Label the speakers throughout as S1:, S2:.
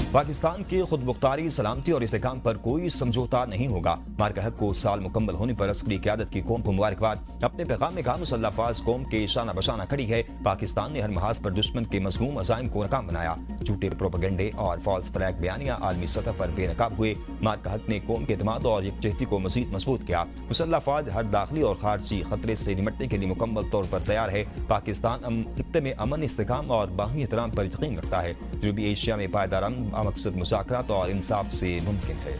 S1: पाकिस्तान की खुद मुख्तारी, सलामती और इस्तेहकाम पर कोई समझौता नहीं होगा। मार्का हक को साल मुकम्मल होने पर अस्करी क़यादत की कौम को मुबारकबाद। अपने पैगाम में कहा, मुसल्लह अफ़वाज कौम के शाना बशाना खड़ी है। पाकिस्तान ने हर महाज पर दुश्मन के मज़मूम अज़ाइम को नाकाम बनाया। झूठे प्रोपेगेंडे और फॉल्स फ्लैग बयानियां आलमी सतह पर बेनकाब हुए। मार्का हक ने कौम के एतमाद और यकजहती को मज़ीद मजबूत किया। मुसल्लह अफ़वाज हर दाखिली और खारजी खतरे से निपटने के लिए मुकम्मल तौर पर तैयार है। पाकिस्तान खित्ते में अमन, इस्तेहकाम और बाहमी एहतराम पर यकीन रखता है। जनूबी एशिया में पायदार अमन मकसद मुज़ाकरात और इंसाफ से मुमकिन है।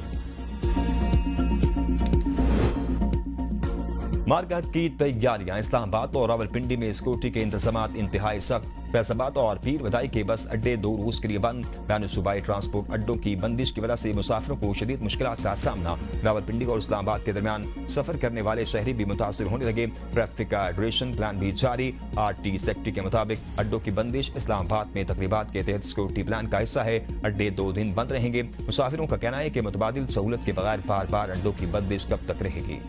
S1: मार्का हक की तैयारियां। इस्लामाबाद और रावलपिंडी में सिक्योरिटी के इंतजामात इंतहाई सख्त। फैसलाबाद और पीर बधाई के बस अड्डे 2 रोज के लिए बंद। बैन सूबाई ट्रांसपोर्ट अड्डों की बंदिश की वजह से मुसाफिरों को शदीद मुश्किलात का सामना। रावलपिंडी और इस्लामाबाद के दरमियान सफर करने वाले शहरी भी मुतासिर होने लगे। ट्रैफिक का ड्यूरेशन प्लान भी जारी। RT सेक्रेटरी के मुताबिक अड्डों की बंदिश इस्लामाबाद में तकरीबात के तहत सिक्योरिटी प्लान का हिस्सा है। अड्डे 2 दिन बंद रहेंगे। मुसाफिरों का कहना है कि मुतबादिल सहूलत के बगैर बार बार अड्डों की बंदिश कब तक रहेगी।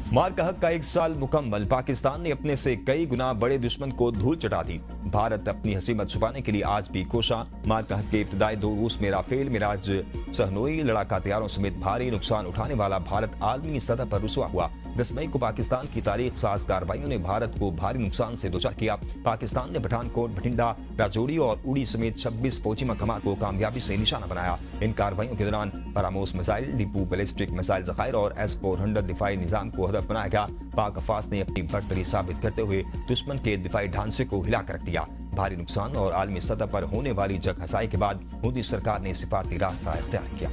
S1: मार्का हक का 1 साल मुकम्मल। पाकिस्तान ने अपने से कई गुना बड़े दुश्मन को धूल चटा दी। भारत अपनी हसीमत छुपाने के लिए आज भी कोशा। मार्का हक के इब्तदाई 2 रूस में राफेल, मिराज, सहनोई लड़ाका तैयारों समेत भारी नुकसान उठाने वाला भारत आलमी सतह पर रुसवा हुआ। 10 मई को पाकिस्तान की तारीख साज कार्रवाइयों ने भारत को भारी नुकसान से दोचार किया। पाकिस्तान ने पठानकोट, भटिंडा, राजौरी और उड़ी समेत 26 फौजी मकामात को कामयाबी से निशाना बनाया। इन कार्रवाइयों के दौरान BrahMos missile depot, ballistic missile ज़खायर और S-400 दिफाई निजाम को हदफ बनाया गया। पाक अफवाज ने अपनी बढ़तरी साबित करते हुए दुश्मन के दिफाई ढांचे को हिला कर रख दिया। भारी नुकसान और आलमी सतह पर होने वाली जग हसाई के बाद मोदी सरकार ने सिफारती रास्ता इख्तियार किया।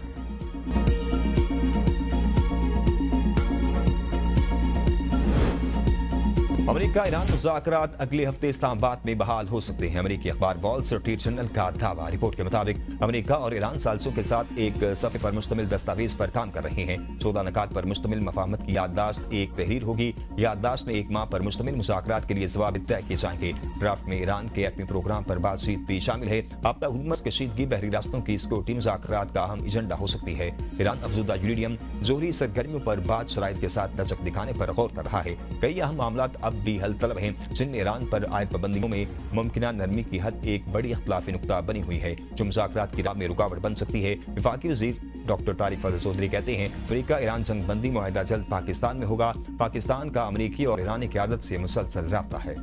S1: अमेरिका ईरान मुज़ाकरात अगले हफ्ते इस्लामाबाद में बहाल हो सकते हैं। अमेरिकी अखबार वॉल स्ट्रीट जर्नल का दावा। रिपोर्ट के मुताबिक अमेरिका और ईरान साजिशों के साथ एक सफ़े पर मुश्तमिल दस्तावेज पर काम कर रहे हैं। 14 नकात पर मुश्तमिल मफाहमत की याददाश्त एक तहरीर होगी। याददाश्त में 1 माह पर मुश्तमिल मुज़ाकरात के लिए जवाब तय किए जाएंगे। ड्राफ्ट में ईरान के एटमी प्रोग्राम पर बातचीत भी शामिल है। आपदा हुकूमत कशीदगी, बहरी रास्तों की सिक्योरिटी मुज़ाकरात का अहम एजेंडा हो सकती है। ईरान अफजुदा यूरेनियम जोहरी सरगर्मियों पर बाद शराइत के साथ लचक दिखाने पर गौर कर रहा है। कई अहम मामला अब भी हल तलब हैं, जिनमें ईरान पर आयद पाबंदियों में मुमकिना नरमी की हद एक बड़ी इख्तिलाफी नुक्ता बनी हुई है, जो मुज़ाकरात की राह में रुकावट बन सकती है। वफाकी वज़ीर डॉक्टर तारिक फजल चौधरी कहते हैं, अमेरिका ईरान जंग बंदी मुआहिदा जल्द पाकिस्तान में होगा। पाकिस्तान का अमेरिकी और ईरानी क़यादत से मुसलसल राब्ता है।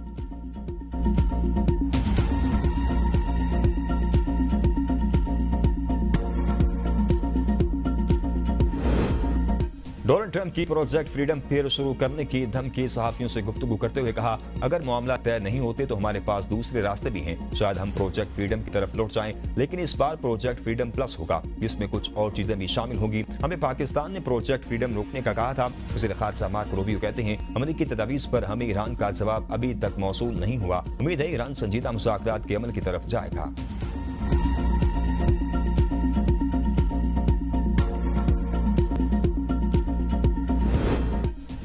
S1: डोनाल्ड ट्रंप की प्रोजेक्ट फ्रीडम फिर शुरू करने की धमकी। सहाफियों से गुफ्तगू करते हुए कहा, अगर मामला तय नहीं होते तो हमारे पास दूसरे रास्ते भी हैं। शायद हम प्रोजेक्ट फ्रीडम की तरफ लौट जाएं, लेकिन इस बार प्रोजेक्ट फ्रीडम प्लस होगा, जिसमें कुछ और चीजें भी शामिल होंगी। हमें पाकिस्तान ने प्रोजेक्ट फ्रीडम रोकने का कहा था। वज़ीर ख़ारजा मार्को रूबियो कहते हैं, अमेरिकी तजावीज़ पर हमें ईरान का जवाब अभी तक मौसूल नहीं हुआ। उम्मीद है ईरान संजीदा मुज़ाकरात के अमल की तरफ जाएगा।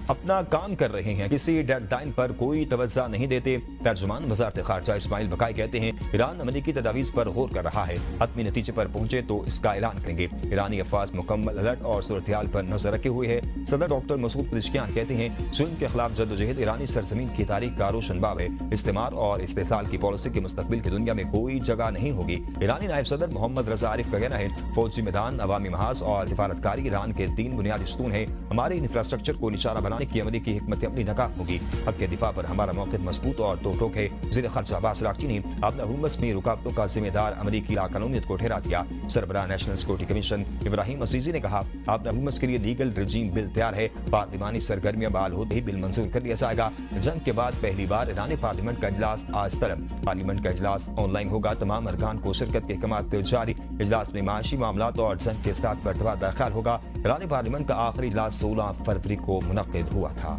S1: अपना काम कर रहे हैं, किसी डेडलाइन पर कोई तवज्जो नहीं देते। तर्जुमान वज़ारत ख़ारजा इस्माइल बकाई कहते हैं, ईरान अमेरिकी तजावीज़ पर गौर कर रहा है। हतमी नतीजे पर पहुंचे तो इसका ऐलान करेंगे। ईरानी अफवाज मुकम्मल अलर्ट और सूरत-ए-हाल पर नजर रखे हुए है। सदर डॉक्टर मसूद पेज़ेशकियान कहते हैं, जुल्म के खिलाफ जद्दोजहद ईरानी सरजमीन की तारीख का रोशन बाब है। इस्तेमार और इस्तेसाल की पॉलिसी के मुस्तकबिल की दुनिया में कोई जगह नहीं होगी। ईरानी नायब सदर मोहम्मद रजा आरिफ का कहना है, फौजी मैदान, अवामी महाज और सिफारतकारी ईरान के 3 बुनियादी स्तून है। हमारे इंफ्रास्ट्रक्चर को निशाना बनाने की अमेरिकी हिकमत अमली नाकाम होगी। हक के दिफा पर हमारा मौक़िफ़ मजबूत और तोड़-टोक है। वज़ीर ख़ारजा अब्बास अराग़ची ने आपदा हुकूमत में रुकावटों का जिम्मेदार अमेरिकी लाक़ानूनियत को ठहरा दिया। सरबराह नेशनल सिक्योरिटी कमीशन इब्राहिम अज़ीज़ी ने कहा, आपदा हुकूमत के लिए लीगल रजीम बिल तैयार है। पार्लिमानी सरगर्मियां बहाल होते ही बिल मंजूर कर लिया जाएगा। जंग के बाद पहली बार ईरानी पार्लियामेंट का इजलास आज तलब। पार्लियामेंट का इजलास ऑनलाइन होगा। तमाम अरकान को शिरकत के अहकामात जारी। इजलास में माशी मामलात और जंग के साथ पर तबादला ख्याल होगा। ईरानी पार्लियामेंट का आखिरी इजलास 16 फरवरी को मुनक्किद हुआ था।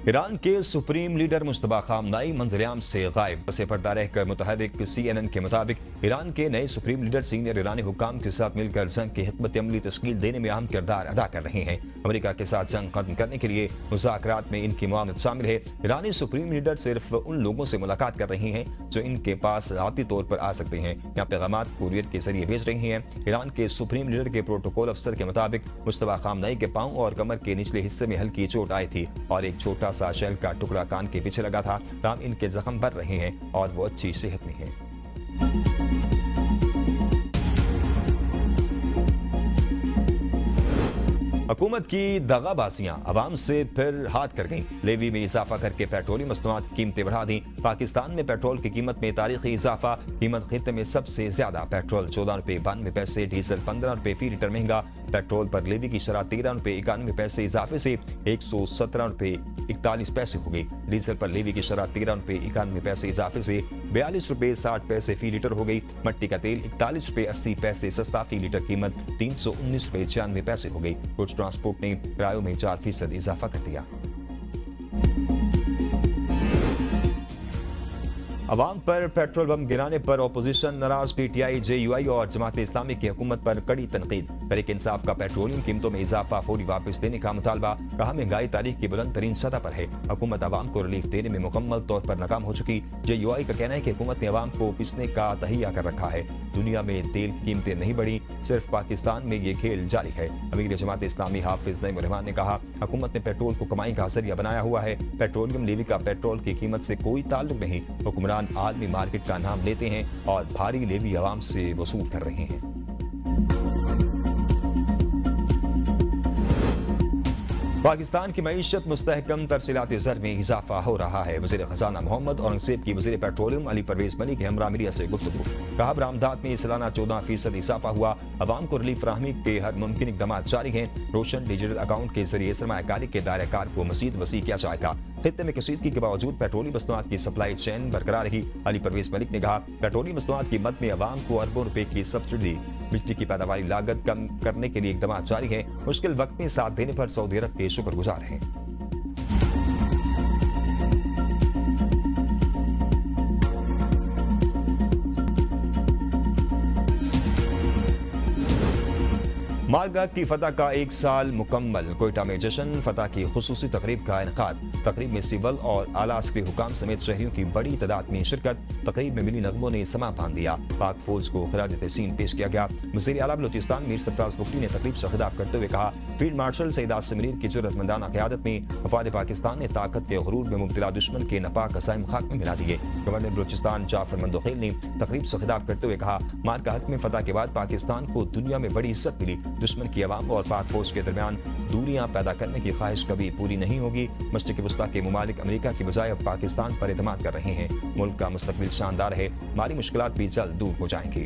S1: ईरान के सुप्रीम लीडर मुश्तबा खामनाई मंजरेआम से गायब। पसे पर्दा रहकर मुतहर्रिक CNN के मुताबिक ईरान के नए सुप्रीम लीडर सीनियर ईरानी हुक्काम के साथ मिलकर जंग की हिकमत अमली तश्कील देने में अहम किरदार अदा कर रहे हैं। अमेरिका के साथ जंग खत्म करने के लिए मुज़ाकरात में इनकी मुआवनत शामिल है। ईरानी सुप्रीम लीडर सिर्फ उन लोगों से मुलाकात कर रही हैं जो इनके पास ज़ाती तौर पर आ सकते हैं या पैगामात कुरियर के जरिए भेज रही हैं। ईरान के सुप्रीम लीडर के प्रोटोकॉल अफसर के मुताबिक मुस्तफा खामनई के पांव और कमर के निचले हिस्से में हल्की चोट आई थी और एक छोटा सा शेल का टुकड़ा कान के पीछे लगा था। ताहम इनके जख्म भर रहे हैं और वो अच्छी सेहत में हैं। हुकूमत की दगाबाजियां अवाम से फिर हाथ कर गईं। लेवी में इजाफा करके पेट्रोलियम मसनूआत की कीमतें बढ़ा दी। पाकिस्तान में पेट्रोल की कीमत में तारीखी इजाफा। कीमत खित्ते में सबसे ज्यादा पेट्रोल 14 रुपये 92 पैसे, डीजल 15 रुपये फी लीटर महंगा। पेट्रोल पर लेवी की शरह 13 रुपये 91 पैसे इजाफे से 117 रुपये 41 पैसे हो गई। डीजल पर लेवी की शरह 13 रुपये 91 पैसे इजाफे से 42 रुपये 60 पैसे फी लीटर हो गई। मट्टी का तेल 41 रुपये 80 पैसे सस्ता, फी लीटर कीमत 319 रुपये 96 पैसे हो गई। कुछ ट्रांसपोर्ट ने किरायों में 4% इजाफा कर दिया। अवाम पर पेट्रोल बम गिराने पर अपोजिशन नाराज। पीटीआई, जेयूआई और जमात इस्लामी की हुकूमत पर कड़ी तनकीद। तहरीक इंसाफ का पेट्रोलियम कीमतों में इजाफा फौरी वापस देने का मुतालबा। कहा महंगाई तारीख की बुलंद तरीन सतह पर है। हुकूमत अवाम को रिलीफ देने में मुकम्मल तौर पर नाकाम हो चुकी। जेयूआई का कहना है कि हुकूमत ने अवाम को पिसने का तहिया कर रखा है। दुनिया में तेल की कीमतें नहीं बढ़ी, सिर्फ पाकिस्तान में ये खेल जारी है। अमीर जमात इस्लामी हाफिज नईम रहमान ने कहा हुकूमत ने पेट्रोल को कमाई का जरिया बनाया हुआ है। पेट्रोलियम लेवी का पेट्रोल की कीमत से कोई ताल्लुक नहीं। हुक्मरान आदमी मार्केट का नाम लेते हैं और भारी लेवी अवाम से वसूल कर रहे हैं। पाकिस्तान की मईशत मुस्तहकम, तरसीलाती ज़र में इजाफा हो रहा है। वज़ीर ख़ज़ाना मोहम्मद औरंगज़ेब की वज़ीर पेट्रोलियम अली परवेज़ मलिक हमरा मीडिया से गुफ्तगू। कहा बरामदात में सालाना 14% इजाफा हुआ। अवाम को रिलीफ फराहमी के हर मुमकिन इक़दाम जारी हैं। रोशन डिजिटल अकाउंट के जरिए सरमायाकारी के दायरे कार को मज़ीद वसी किया जाएगा। खित्ते में कशीदगी के बावजूद पेट्रोलियम मसनूआत की सप्लाई चेन बरकरार रही। अली परवेज़ मलिक ने कहा पेट्रोलियम मसनूआत की मद में अवाम को अरबों रुपए की सब्सिडी। बिजली की पैदावारी लागत कम करने के लिए इक़दाम जारी है। मुश्किल वक्त में साथ देने पर सऊदी अरब के शुक्रगुजार हैं। मालगाह की फतह का 1 साल मुकम्मल। कोयटा में जश्न फतह की खुसूसी तकरीब का इनकाद। तकरीब में सिविल और आला अस्करी हुकाम समेत शहरियों की बड़ी तादाद में शिरकत। तकरीब में मिली नगमों ने समा बांध दिया। पाक फौज को खिराज तहसीन पेश किया गया। वज़ीर आला बलूचिस्तान मीर सरफराज बुगटी ने तकरीब से खिताब करते हुए कहा फील्ड मार्शल सईद आसिम मुनीर की जुर्रतमंदाना क़यादत में वफाद पाकिस्तान ने ताकत के गुरूर में मुब्तला दुश्मन के नापाक अज़ाइम खाक में मिला दिए। गवर्नर बलूचिस्तान जाफर मंदोखेल ने तकरीब से खिताब करते हुए कहा मार का हक में फतह के बाद पाकिस्तान को दुनिया में बड़ी इज्जत मिली। दुश्मन की अवाम और पाक फौज के दरमियान दूरियां पैदा करने की ख्वाहिश कभी पूरी नहीं होगी। मशरिक़ वस्ता के मुमालिक अमेरिका की बजाय अब पाकिस्तान पर एतमाद कर रहे हैं। मुल्क का मुस्तकबिल शानदार है। माली मुश्किलात भी जल्द दूर हो जाएंगी।